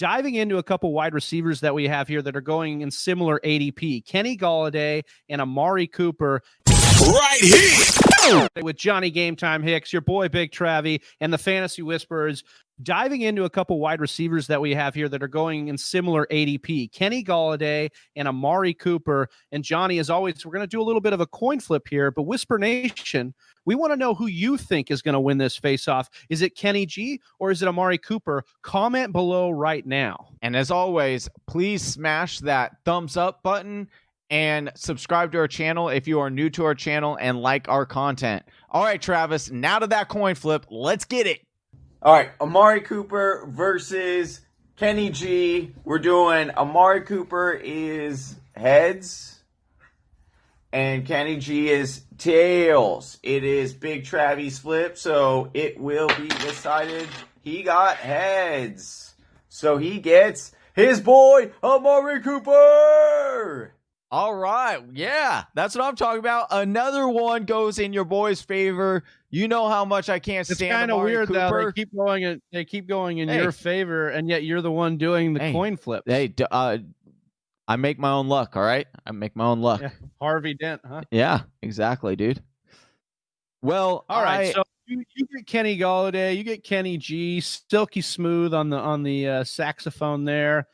diving into a couple wide receivers that we have here that are going in similar ADP. Kenny Golladay and Amari Cooper. Right here With Johnny Game Time Hicks, your boy Big Travie, and the Fantasy Whisperers. Diving into a couple wide receivers that we have here that are going in similar ADP. Kenny Golladay and Amari Cooper. And Johnny, as always, we're going to do a little bit of a coin flip here, but Whisper Nation, we want to know who you think is going to win this face-off. Is it Kenny G or is it Amari Cooper? Comment below right now. And as always, please smash that thumbs up button and subscribe to our channel if you are new to our channel and like our content. All right, Travis, now to that coin flip. Let's get it. All right, Amari Cooper versus Kenny G. We're doing Amari Cooper is heads and Kenny G is tails. It is Big Travie's flip, so it will be decided. He got heads. So he gets his boy, Amari Cooper. All right. Yeah, that's what I'm talking about. Another one goes in your boy's favor. You know how much I can't stand It's kind of Amari weird, Cooper. though. They keep going in your favor, and yet you're the one doing the coin flip. Hey, I make my own luck, all right? I make my own luck. Yeah, Harvey Dent, huh? Yeah, exactly, dude. Well, all right. So you get Kenny Golladay, you get Kenny G, silky smooth on the saxophone there.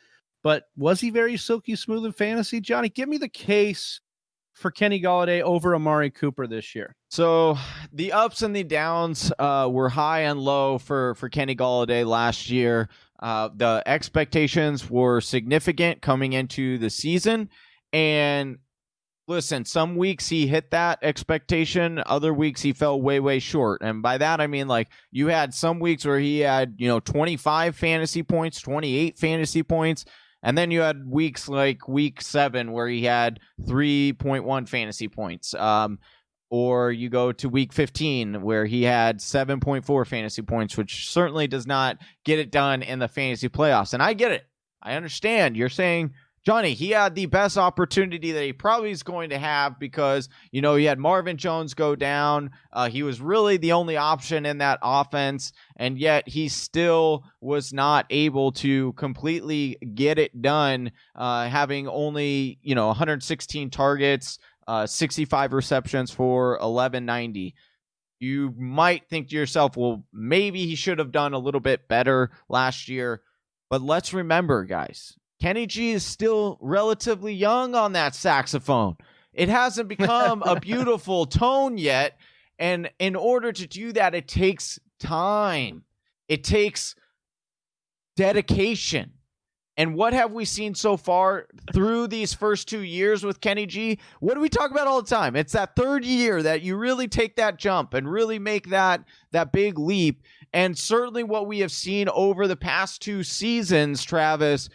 But was he very silky smooth in fantasy, Johnny? Give me the case for Kenny Golladay over Amari Cooper this year. So the ups and the downs were high and low for Kenny Golladay last year. The expectations were significant coming into the season. And listen, some weeks he hit that expectation. Other weeks he fell way, way short. And by that, I mean, like, you had some weeks where he had, 25 fantasy points, 28 fantasy points. And then you had weeks like week 7 where he had 3.1 fantasy points. Or you go to week 15 where he had 7.4 fantasy points, which certainly does not get it done in the fantasy playoffs. And I get it. I understand. You're saying, Johnny, he had the best opportunity that he probably is going to have because, he had Marvin Jones go down. He was really the only option in that offense, and yet he still was not able to completely get it done, having only, 116 targets, 65 receptions for 1190. You might think to yourself, well, maybe he should have done a little bit better last year. But let's remember, guys, Kenny G is still relatively young on that saxophone. It hasn't become a beautiful tone yet. And in order to do that, it takes time. It takes dedication. And what have we seen so far through these first 2 years with Kenny G? What do we talk about all the time? It's that third year that you really take that jump and really make that big leap. And certainly what we have seen over the past 2 seasons, Travis,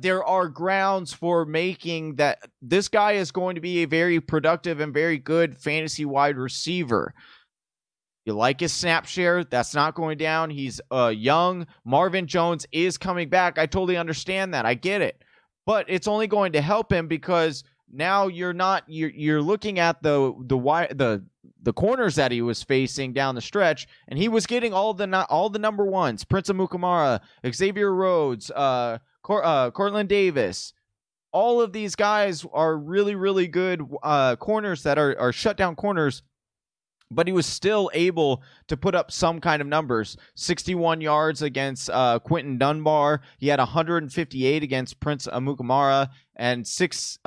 there are grounds for making that this guy is going to be a very productive and very good fantasy wide receiver. You like his snap share? That's not going down. He's young. Marvin Jones is coming back. I totally understand that. I get it. But it's only going to help him because now you're looking at the corners that he was facing down the stretch, and he was getting all the number ones. Prince Amukamara, Xavier Rhodes, Cortland Davis. All of these guys are really, really good corners that are shutdown corners. But he was still able to put up some kind of numbers. 61 yards against Quentin Dunbar. He had 158 against Prince Amukamara and 60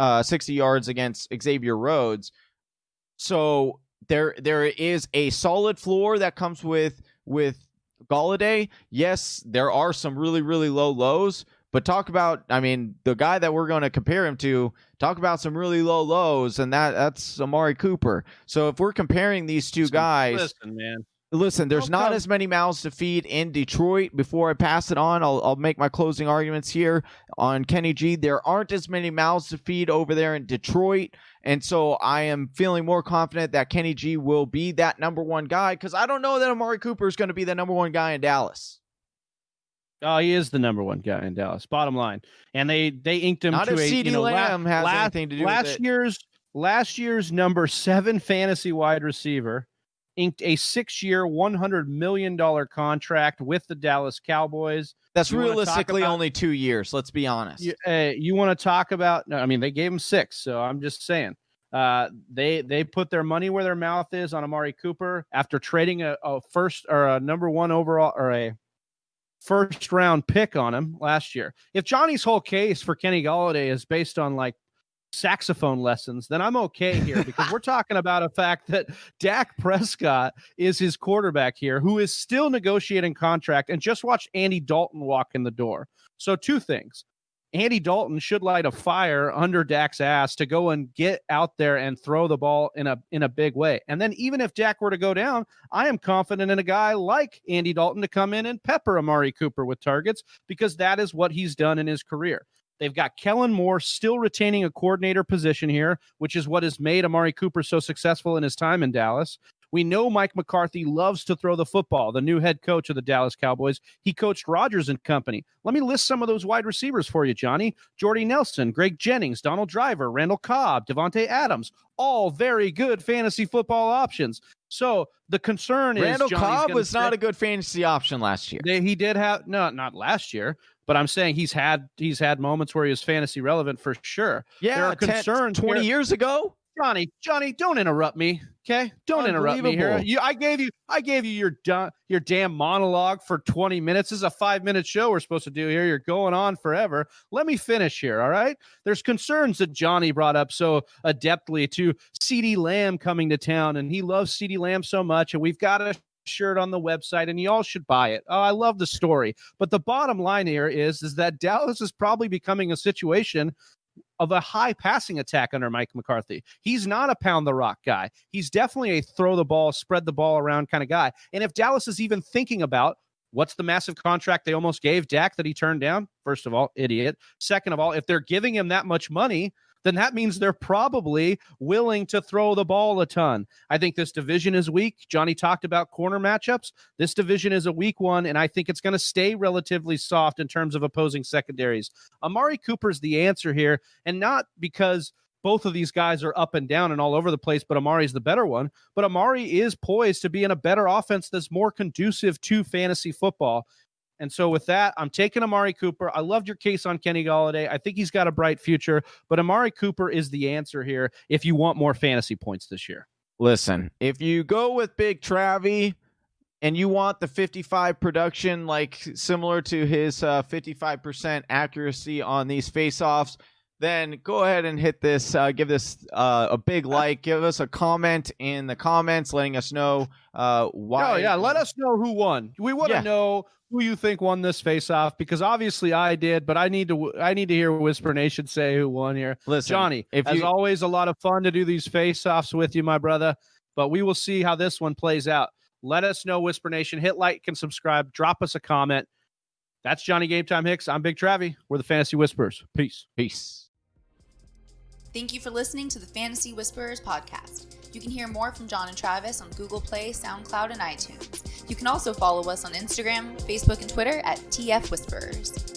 yards against Xavier Rhodes. So there is a solid floor that comes with Golladay. Yes, there are some really, really low lows. But talk about, the guy that we're going to compare him to, talk about some really low lows, and that's Amari Cooper. So if we're comparing these two guys, listen, there's not as many mouths to feed in Detroit. Before I pass it on, I'll make my closing arguments here on Kenny G. There aren't as many mouths to feed over there in Detroit, and so I am feeling more confident that Kenny G will be that number one guy because I don't know that Amari Cooper is going to be the number one guy in Dallas. Oh, he is the number one guy in Dallas. Bottom line, and they inked him not to if CeeDee Lamb has anything to do with it. Last year's number 7 fantasy wide receiver inked a 6-year, $100 million contract with the Dallas Cowboys. That's You wanna talk realistically about- only 2 years. Let's be honest. You want to talk about? No, I mean, they gave him 6, so I'm just saying. They put their money where their mouth is on Amari Cooper after trading a first or a number 1 overall or a first round pick on him last year. If Johnny's whole case for Kenny Golladay is based on like saxophone lessons, then I'm okay here because we're talking about a fact that Dak Prescott is his quarterback here, who is still negotiating contract, and just watch Andy Dalton walk in the door. So 2 things. Andy Dalton should light a fire under Dak's ass to go and get out there and throw the ball in a big way. And then even if Dak were to go down, I am confident in a guy like Andy Dalton to come in and pepper Amari Cooper with targets, because that is what he's done in his career. They've got Kellen Moore still retaining a coordinator position here, which is what has made Amari Cooper so successful in his time in Dallas. We know Mike McCarthy loves to throw the football, the new head coach of the Dallas Cowboys. He coached Rodgers and company. Let me list some of those wide receivers for you, Johnny. Jordy Nelson, Greg Jennings, Donald Driver, Randall Cobb, Devontae Adams, all very good fantasy football options. So the concern is Randall Cobb was not a a good fantasy option last year. he did have not last year, but I'm saying he's had moments where he was fantasy relevant for sure. Yeah, there are concerns 20 here. years ago. Johnny, don't interrupt me. Okay, don't interrupt me here. I gave you your damn monologue for 20 minutes. This is a 5-minute show we're supposed to do here. You're going on forever. Let me finish here. All right. There's concerns that Johnny brought up so adeptly to CeeDee Lamb coming to town, and he loves CeeDee Lamb so much, and we've got a shirt on the website, and y'all should buy it. Oh, I love the story. But the bottom line here is that Dallas is probably becoming a situation of a high passing attack under Mike McCarthy. He's not a pound the rock guy. He's definitely a throw the ball, spread the ball around kind of guy. And if Dallas is even thinking about what's the massive contract they almost gave Dak that he turned down, first of all, idiot. Second of all, if they're giving him that much money, then that means they're probably willing to throw the ball a ton. I think this division is weak. Johnny talked about corner matchups. This division is a weak one, and I think it's going to stay relatively soft in terms of opposing secondaries. Amari Cooper's the answer here, and not because both of these guys are up and down and all over the place, but Amari's the better one. But Amari is poised to be in a better offense that's more conducive to fantasy football. And so with that, I'm taking Amari Cooper. I loved your case on Kenny Golladay. I think he's got a bright future, but Amari Cooper is the answer here if you want more fantasy points this year. Listen, if you go with Big Travie and you want the 55 production, like similar to his 55% accuracy on these face-offs, then go ahead and hit this, give this a big like, give us a comment in the comments letting us know why. Oh, yeah, let us know who won. We want to know who you think won this face-off, because obviously I did, but I need to hear Whisper Nation say who won here. Listen, Johnny, as always, a lot of fun to do these face-offs with you, my brother, but we will see how this one plays out. Let us know, Whisper Nation. Hit like and subscribe. Drop us a comment. That's Johnny Game Time Hicks. I'm Big Travie. We're the Fantasy Whisperers. Peace. Peace. Thank you for listening to the Fantasy Whisperers podcast. You can hear more from John and Travis on Google Play, SoundCloud, and iTunes. You can also follow us on Instagram, Facebook, and Twitter at TF Whisperers.